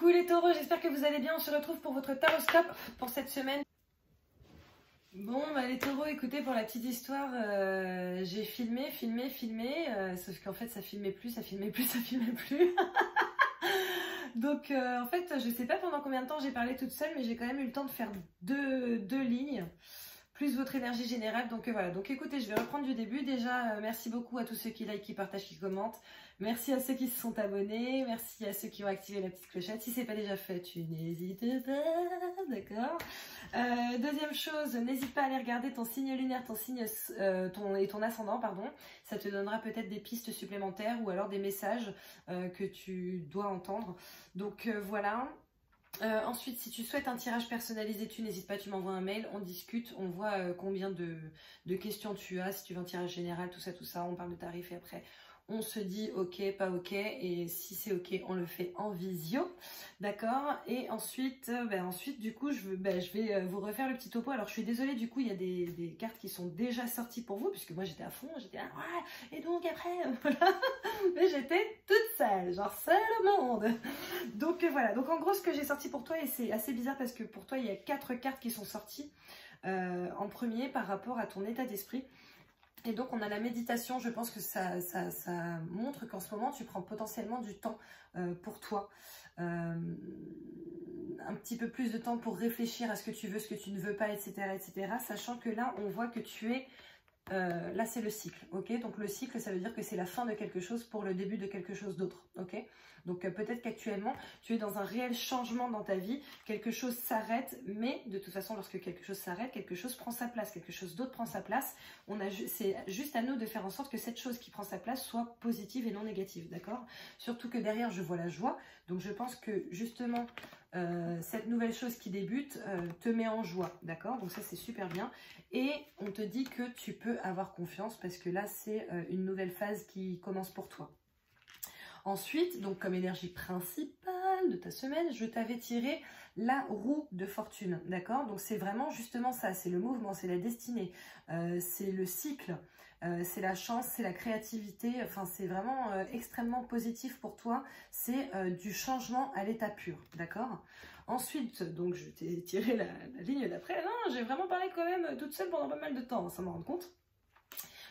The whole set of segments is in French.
Coucou les taureaux, j'espère que vous allez bien. On se retrouve pour votre taroscope pour cette semaine. Bon, bah, les taureaux, écoutez, pour la petite histoire, j'ai filmé, sauf qu'en fait ça filmait plus. Donc en fait, je sais pas pendant combien de temps j'ai parlé toute seule, mais j'ai quand même eu le temps de faire deux lignes, plus votre énergie générale. Donc voilà, donc écoutez, je vais reprendre du début. Déjà, merci beaucoup à tous ceux qui like, qui partagent, qui commentent. Merci à ceux qui se sont abonnés, merci à ceux qui ont activé la petite clochette. Si c'est pas déjà fait, tu n'hésites pas, d'accord. Deuxième chose, n'hésite pas à aller regarder ton signe lunaire, ton signe et ton ascendant, pardon. Ça te donnera peut-être des pistes supplémentaires ou alors des messages que tu dois entendre. Donc voilà. Ensuite, si tu souhaites un tirage personnalisé, tu n'hésites pas, tu m'envoies un mail, on discute, on voit combien de questions tu as, si tu veux un tirage général, tout ça, on parle de tarifs et après on se dit ok, pas ok, et si c'est ok, on le fait en visio, d'accord. Et ensuite, du coup, je vais vous refaire le petit topo. Alors, je suis désolée, du coup, il y a des cartes qui sont déjà sorties pour vous, puisque moi, j'étais à fond, j'étais là, ouais, et donc après, voilà, mais j'étais toute seule, genre seule au monde. Donc, voilà, donc en gros, ce que j'ai sorti pour toi, et c'est assez bizarre, parce que pour toi, il y a 4 cartes qui sont sorties en premier par rapport à ton état d'esprit. Et donc on a la méditation, je pense que ça montre qu'en ce moment tu prends potentiellement du temps pour toi, un petit peu plus de temps pour réfléchir à ce que tu veux, ce que tu ne veux pas, etc. etc. Sachant que là on voit que tu es, là c'est le cycle, ok. Donc le cycle, ça veut dire que c'est la fin de quelque chose pour le début de quelque chose d'autre, ok. Donc peut-être qu'actuellement tu es dans un réel changement dans ta vie, quelque chose s'arrête, mais de toute façon lorsque quelque chose s'arrête, quelque chose prend sa place, quelque chose d'autre prend sa place. C'est juste à nous de faire en sorte que cette chose qui prend sa place soit positive et non négative, d'accord. Surtout que derrière je vois la joie, donc je pense que justement cette nouvelle chose qui débute te met en joie, d'accord. Donc ça c'est super bien, et on te dit que tu peux avoir confiance parce que là c'est une nouvelle phase qui commence pour toi. Ensuite, donc comme énergie principale de ta semaine, je t'avais tiré la roue de fortune, d'accord. Donc c'est vraiment justement ça, c'est le mouvement, c'est la destinée, c'est le cycle, c'est la chance, c'est la créativité, enfin c'est vraiment extrêmement positif pour toi, c'est du changement à l'état pur, d'accord. Ensuite, donc je t'ai tiré la ligne d'après. Non, j'ai vraiment parlé quand même toute seule pendant pas mal de temps, ça m'en rend compte.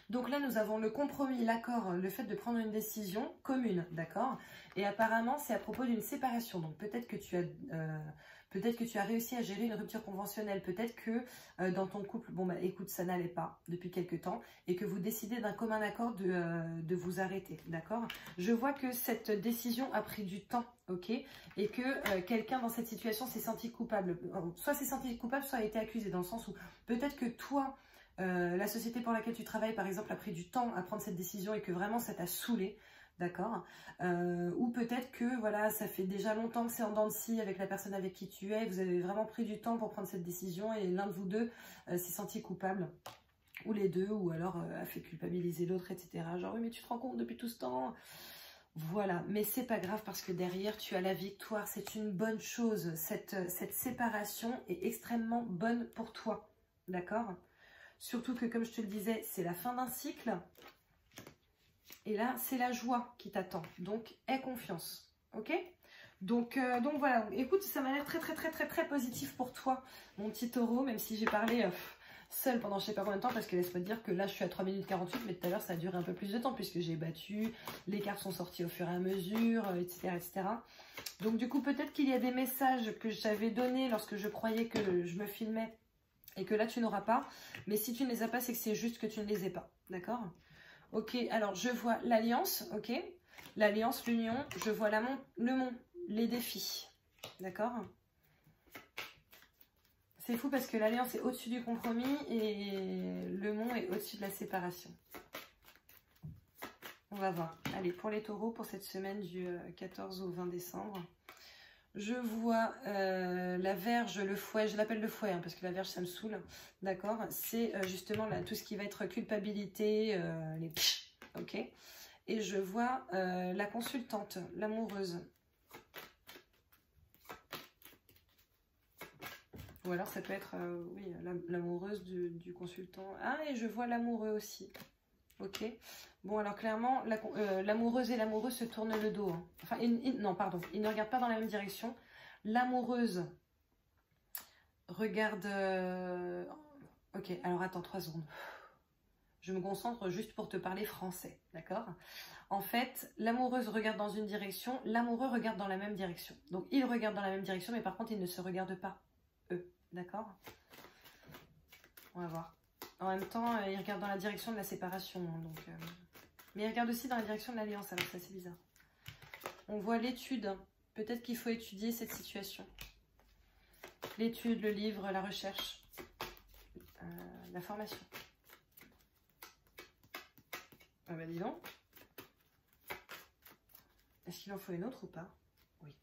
Donc là, nous avons le compromis, l'accord, le fait de prendre une décision commune, d'accord. Et apparemment, c'est à propos d'une séparation. Donc peut-être que tu as réussi à gérer une rupture conventionnelle. Peut-être que dans ton couple, bon bah écoute, ça n'allait pas depuis quelques temps et que vous décidez d'un commun accord de vous arrêter, d'accord. Je vois que cette décision a pris du temps, ok, et que quelqu'un dans cette situation s'est senti coupable. Soit s'est senti coupable, soit a été accusé, dans le sens où peut-être que toi, la société pour laquelle tu travailles, par exemple, a pris du temps à prendre cette décision et que vraiment ça t'a saoulé, d'accord. Ou peut-être que voilà, ça fait déjà longtemps que c'est en dents de scie avec la personne avec qui tu es, vous avez vraiment pris du temps pour prendre cette décision et l'un de vous deux s'est senti coupable, ou les deux, ou alors a fait culpabiliser l'autre, etc. Genre, oui, mais tu te rends compte depuis tout ce temps. Voilà, mais c'est pas grave parce que derrière tu as la victoire, c'est une bonne chose. Cette séparation est extrêmement bonne pour toi, d'accord. Surtout que, comme je te le disais, c'est la fin d'un cycle. Et là, c'est la joie qui t'attend. Donc, aie confiance. Ok ? donc voilà. Écoute, ça m'a l'air très positif pour toi, mon petit taureau. Même si j'ai parlé seule pendant je sais pas combien de temps. Parce que laisse-moi te dire que là, je suis à 3 minutes 48. Mais tout à l'heure, ça a duré un peu plus de temps. Puisque j'ai battu. Les cartes sont sorties au fur et à mesure, etc., etc. Donc, du coup, peut-être qu'il y a des messages que j'avais donnés lorsque je croyais que je me filmais. Et que là tu n'auras pas, mais si tu ne les as pas, c'est que c'est juste que tu ne les aies pas, d'accord. Ok, alors je vois l'alliance, ok, l'alliance, l'union, je vois le mont, les défis, d'accord. C'est fou parce que l'alliance est au-dessus du compromis et le mont est au-dessus de la séparation. On va voir. Allez, pour les taureaux, pour cette semaine du 14 au 20 décembre. Je vois la verge, le fouet, je l'appelle le fouet hein, parce que la verge ça me saoule, d'accord. C'est justement là, tout ce qui va être culpabilité, les ok. Et je vois la consultante, l'amoureuse. Ou alors ça peut être, oui, l'amoureuse du consultant. Ah, et je vois l'amoureux aussi. Ok. Bon, alors clairement, l'amoureuse et l'amoureux se tournent le dos. Hein. Enfin, non, pardon, ils ne regardent pas dans la même direction. L'amoureuse regarde... Ok, alors attends 3 secondes. Je me concentre juste pour te parler français, d'accord? En fait, l'amoureuse regarde dans une direction, l'amoureux regarde dans la même direction. Donc, ils regardent dans la même direction, mais par contre, ils ne se regardent pas, eux, d'accord? On va voir. En même temps, ils regardent dans la direction de la séparation, hein, donc... Mais ils regardent aussi dans la direction de l'alliance, alors c'est assez bizarre. On voit l'étude. Peut-être qu'il faut étudier cette situation. L'étude, le livre, la recherche, la formation. Ah bah dis donc. Est-ce qu'il en faut une autre ou pas? Oui.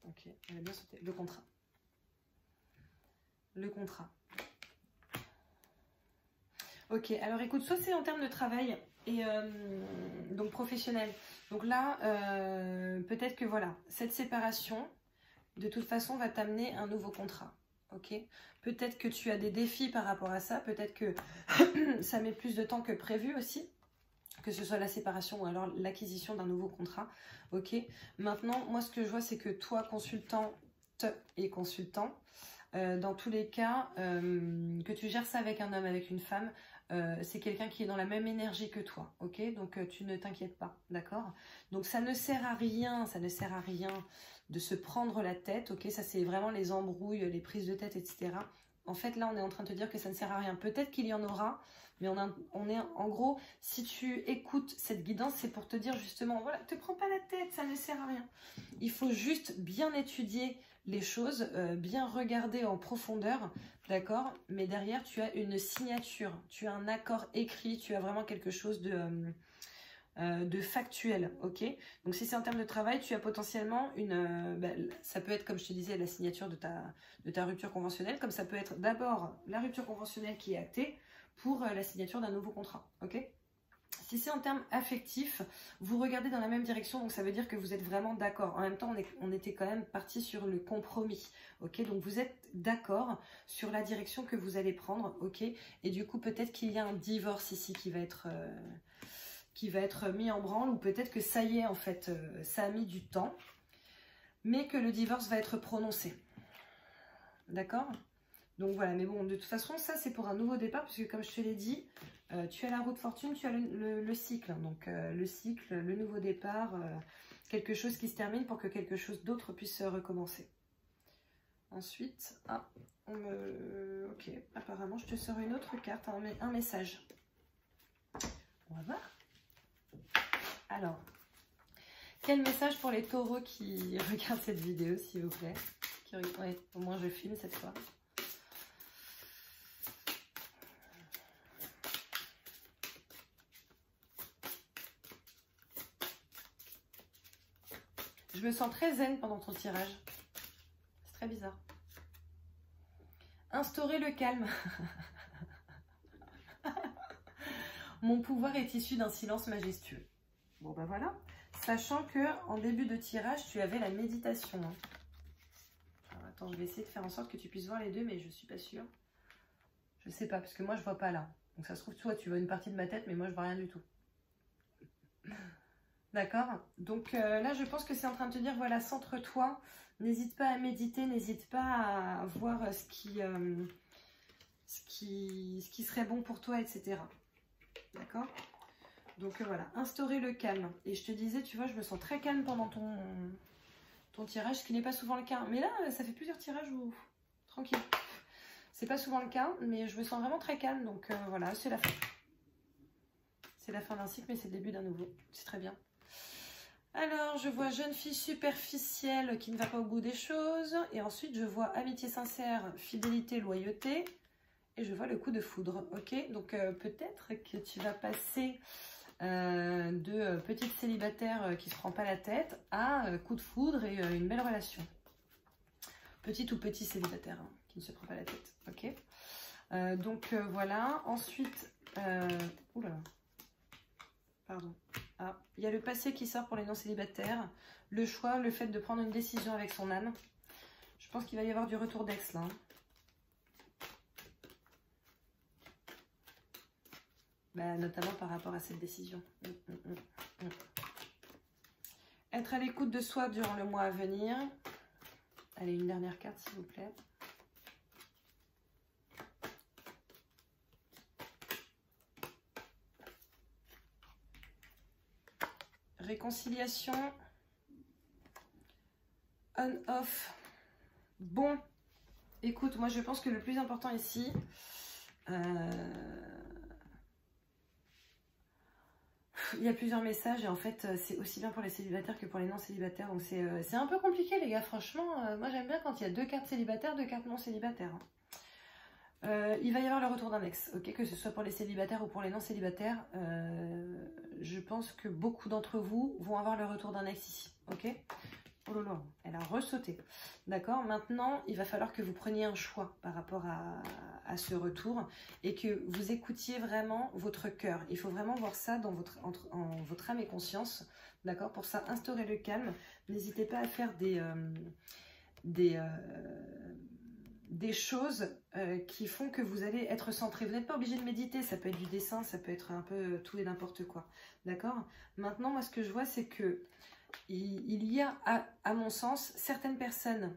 Ok, elle a bien sauté. Le contrat. Le contrat. Ok, alors écoute, soit c'est en termes de travail et donc professionnel. Donc là, peut-être que voilà, cette séparation, de toute façon, va t'amener un nouveau contrat. Ok, peut-être que tu as des défis par rapport à ça, peut-être que ça met plus de temps que prévu aussi, que ce soit la séparation ou alors l'acquisition d'un nouveau contrat. Ok, maintenant, moi ce que je vois, c'est que toi, consultante et consultant, dans tous les cas, que tu gères ça avec un homme, avec une femme, c'est quelqu'un qui est dans la même énergie que toi, ok? Donc tu ne t'inquiètes pas, d'accord? Donc ça ne sert à rien, de se prendre la tête, ok? Ça c'est vraiment les embrouilles, les prises de tête, etc. En fait là on est en train de te dire que ça ne sert à rien. Peut-être qu'il y en aura, mais on est en gros, si tu écoutes cette guidance, c'est pour te dire justement, voilà, te prends pas la tête, ça ne sert à rien. Il faut juste bien étudier les choses, bien regarder en profondeur, d'accord? Mais derrière, tu as une signature, tu as un accord écrit, tu as vraiment quelque chose de factuel, ok? Donc si c'est en termes de travail, tu as potentiellement ça peut être, comme je te disais, la signature de ta rupture conventionnelle, comme ça peut être d'abord la rupture conventionnelle qui est actée pour la signature d'un nouveau contrat, ok? Si c'est en termes affectifs, vous regardez dans la même direction, donc ça veut dire que vous êtes vraiment d'accord. En même temps, on était quand même parti sur le compromis, ok? Donc vous êtes d'accord sur la direction que vous allez prendre, ok? Et du coup, peut-être qu'il y a un divorce ici qui va être mis en branle, ou peut-être que ça y est, en fait, ça a mis du temps, mais que le divorce va être prononcé, d'accord? Donc voilà, mais bon, de toute façon, ça c'est pour un nouveau départ, puisque comme je te l'ai dit, tu as la roue de fortune, tu as le cycle. Donc le cycle, le nouveau départ, quelque chose qui se termine pour que quelque chose d'autre puisse recommencer. Ensuite, ok, apparemment je te sors une autre carte, un message. On va voir. Alors, quel message pour les taureaux qui regardent cette vidéo, s'il vous plaît? Ouais, au moins je filme cette fois. Je me sens très zen pendant ton tirage. C'est très bizarre. Instaurer le calme. Mon pouvoir est issu d'un silence majestueux. Bon ben voilà. Sachant que en début de tirage, tu avais la méditation. Alors, attends, je vais essayer de faire en sorte que tu puisses voir les deux, mais je suis pas sûre. Je sais pas, parce que moi je vois pas là. Donc ça se trouve, toi tu vois une partie de ma tête, mais moi je vois rien du tout. D'accord? Donc là, je pense que c'est en train de te dire, voilà, centre-toi, n'hésite pas à méditer, n'hésite pas à voir ce qui serait bon pour toi, etc. D'accord? Donc voilà, instaurer le calme. Et je te disais, tu vois, je me sens très calme pendant ton tirage, ce qui n'est pas souvent le cas. Mais là, ça fait plusieurs tirages où... Tranquille. C'est pas souvent le cas, mais je me sens vraiment très calme. Donc voilà, c'est la fin. C'est la fin d'un cycle, mais c'est le début d'un nouveau. C'est très bien. Alors, je vois jeune fille superficielle qui ne va pas au bout des choses. Et ensuite, je vois amitié sincère, fidélité, loyauté. Et je vois le coup de foudre. Ok, donc peut-être que tu vas passer de petite célibataire qui ne se prend pas la tête à coup de foudre et une belle relation. Petite ou petit célibataire hein, qui ne se prend pas la tête. Ok, donc voilà. Ensuite, oula. Pardon. Ah, il y a le passé qui sort pour les non-célibataires. Le choix, le fait de prendre une décision avec son âme. Je pense qu'il va y avoir du retour d'ex là. Bah, notamment par rapport à cette décision. Être à l'écoute de soi durant le mois à venir. Allez, une dernière carte, s'il vous plaît. Réconciliation. On-off. Bon. Écoute, moi, je pense que le plus important ici... il y a plusieurs messages et en fait c'est aussi bien pour les célibataires que pour les non célibataires, donc c'est un peu compliqué les gars, franchement. Moi j'aime bien quand il y a 2 cartes célibataires, 2 cartes non célibataires. Il va y avoir le retour d'un ex, ok, que ce soit pour les célibataires ou pour les non célibataires. Je pense que beaucoup d'entre vous vont avoir le retour d'un ex ici, ok. Oh là là, elle a ressauté. D'accord, maintenant, il va falloir que vous preniez un choix par rapport à ce retour et que vous écoutiez vraiment votre cœur. Il faut vraiment voir ça dans votre âme et conscience. D'accord, pour ça, instaurez le calme. N'hésitez pas à faire des choses qui font que vous allez être centré. Vous n'êtes pas obligé de méditer, ça peut être du dessin, ça peut être un peu tout et n'importe quoi. D'accord, maintenant, moi, ce que je vois, c'est que il y a, à mon sens, certaines personnes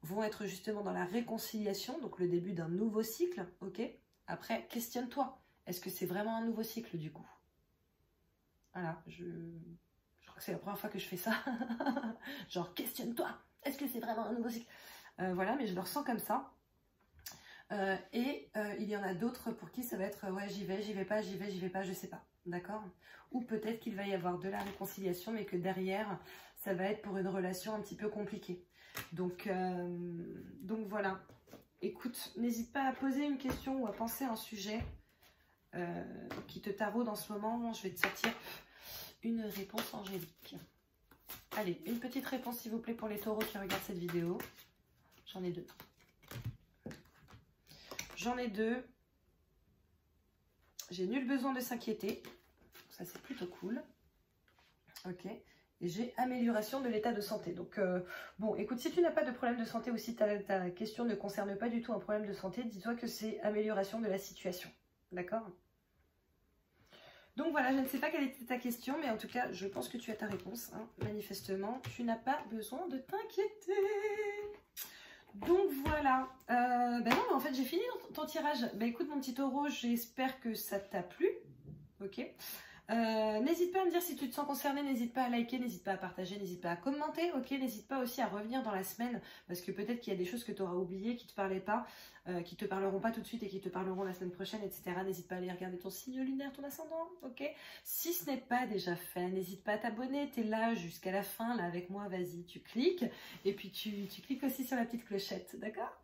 vont être justement dans la réconciliation, donc le début d'un nouveau cycle, ok. Après, questionne-toi, est-ce que c'est vraiment un nouveau cycle du coup? Voilà, je crois que c'est la première fois que je fais ça. Genre, questionne-toi, est-ce que c'est vraiment un nouveau cycle? Voilà, mais je le ressens comme ça. Il y en a d'autres pour qui ça va être, ouais, j'y vais pas, j'y vais pas, je sais pas. D'accord? Ou peut-être qu'il va y avoir de la réconciliation, mais que derrière, ça va être pour une relation un petit peu compliquée. Donc voilà. Écoute, n'hésite pas à poser une question ou à penser à un sujet qui te taraude en ce moment. Je vais te sortir une réponse angélique. Allez, une petite réponse s'il vous plaît pour les taureaux qui regardent cette vidéo. J'en ai 2. J'en ai 2. J'ai nul besoin de s'inquiéter. Ça, c'est plutôt cool. Ok. Et j'ai amélioration de l'état de santé. Donc, bon, écoute, si tu n'as pas de problème de santé ou si ta question ne concerne pas du tout un problème de santé, dis-toi que c'est amélioration de la situation. D'accord? Donc voilà, je ne sais pas quelle était ta question, mais en tout cas, je pense que tu as ta réponse. Hein. Manifestement, tu n'as pas besoin de t'inquiéter. Donc voilà. Ben non, mais en fait, j'ai fini ton tirage. Ben écoute, mon petit taureau, j'espère que ça t'a plu. Ok. N'hésite pas à me dire si tu te sens concerné, n'hésite pas à liker, n'hésite pas à partager, n'hésite pas à commenter, ok, n'hésite pas aussi à revenir dans la semaine, parce que peut-être qu'il y a des choses que tu auras oubliées, qui ne te parlaient pas, qui te parleront pas tout de suite et qui te parleront la semaine prochaine, etc. N'hésite pas à aller regarder ton signe lunaire, ton ascendant, ok. Si ce n'est pas déjà fait, n'hésite pas à t'abonner, tu es là jusqu'à la fin, là avec moi, vas-y, tu cliques, et puis tu cliques aussi sur la petite clochette, d'accord?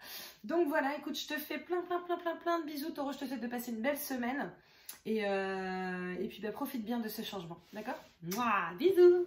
Donc voilà, écoute, je te fais plein de bisous, taureau, je te souhaite de passer une belle semaine. Et puis bah, profite bien de ce changement, d'accord? Mouah, bisous!